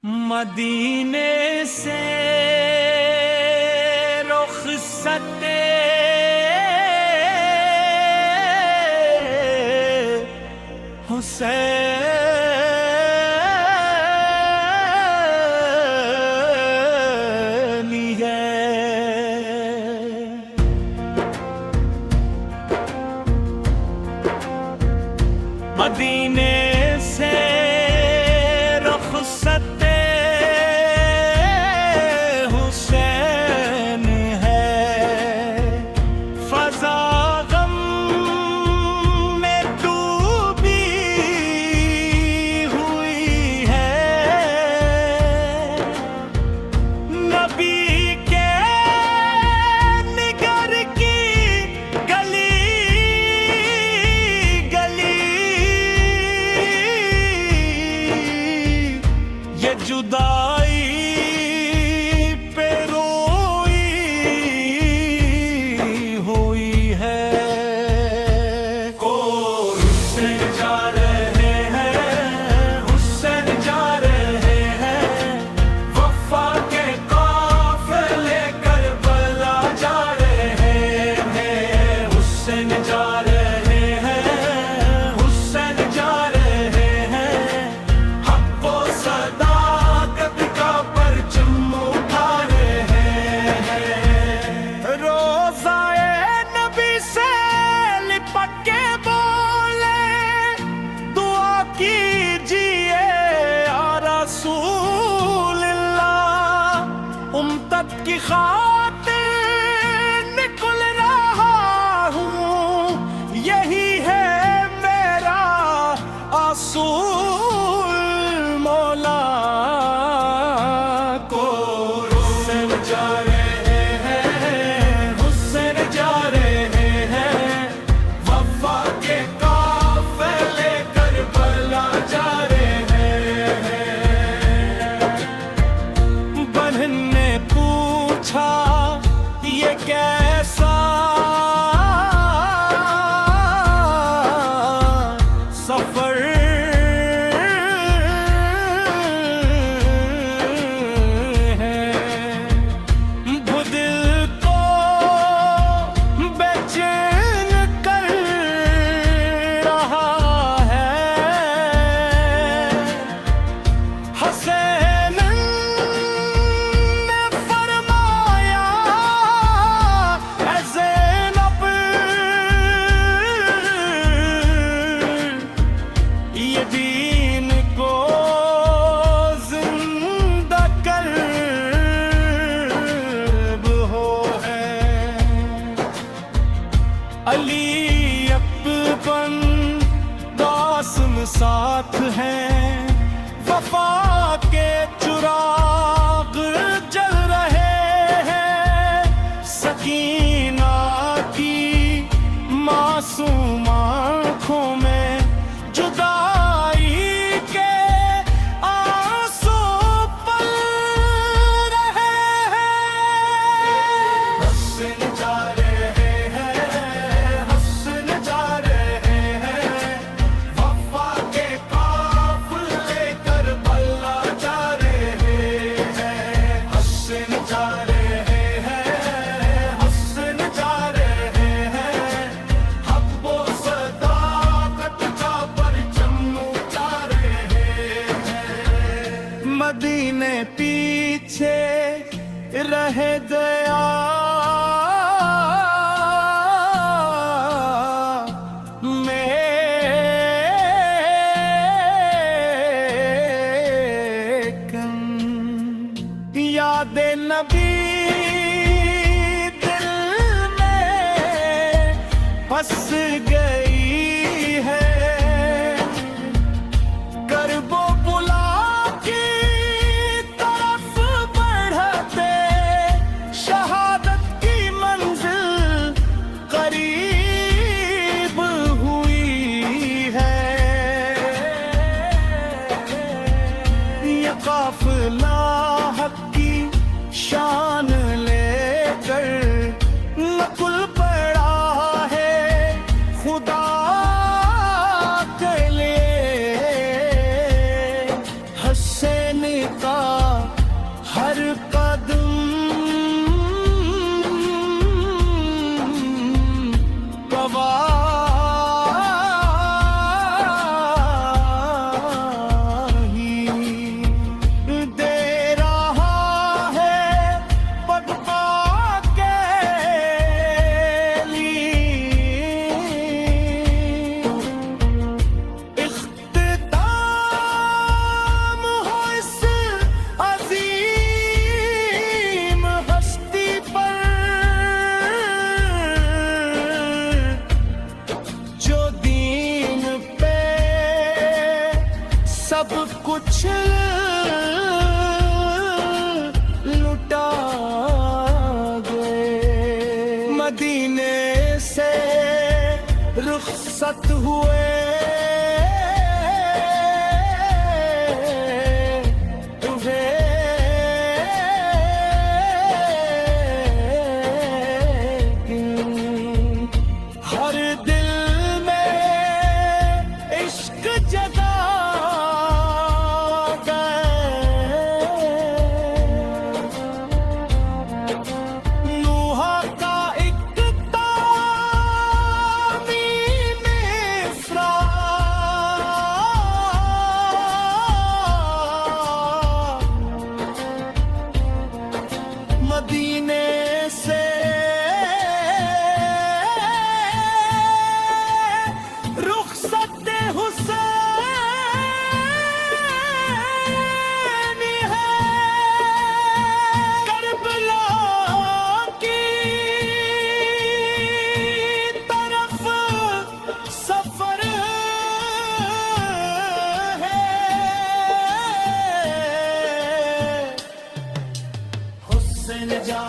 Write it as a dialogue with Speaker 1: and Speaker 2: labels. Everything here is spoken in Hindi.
Speaker 1: मदीने से रुखसते हुसैनी है। मदीने से रुखसते जुदाई पे रोई हुई है। हुसैन जा रहे हैं, हुसैन जा रहे हैं, वफा के काफिले करबला जा रहे हैं। हुसैन जा रहे हैं, हुसैन जा रहे हैं, हक़ व सदा की खातिर निकल रहा हूँ, यही है मेरा असूल मौला को। हुसैन जा रहे हैं, हुसैन जा रहे हैं, वफा के काफिले करबला जा रहे हैं। बहन ने पूछा ये कैसा सफर है, वो दिल को बेचैन कर रहा है। हुसैन दीन को जिंदा कर्ब हो है। अली अकबर कासिम साथ हैं, वफा के चुराग जल रहे हैं। सकीना की मासूम आँखों में जुदाई के आंसू पल रहे हैं। हुसैन जा रहे हैं, हुसैन जा रहे हैं, वफा के काफिले करबला जा रहे हैं। हुसैन जा रहे हैं, हुसैन जा रहे हैं, हक़ व सदाकत का मदीने पीछे रह गया, याद नबी दिल में फंस गई है। करबो बुला की तरफ बढ़ते, शहादत की मंजिल करीब हुई है। ये काफिला हक़ की शान लेकर नकुल पड़ा है, खुदा के लिए हुसैन का हर कदम गवाही दे रहा है पगपा के लिए इख्तिताम हो इस अजीम हस्ती पर जो दीन पे सब कुछ लुटा गए मदीने से रुखसत हुए हर दिल में इश्क जगा गए नूह का एक तामीम इस्रा मदीने से रुखसत हुसैन है करबला की तरफ सफर है हुसैन जा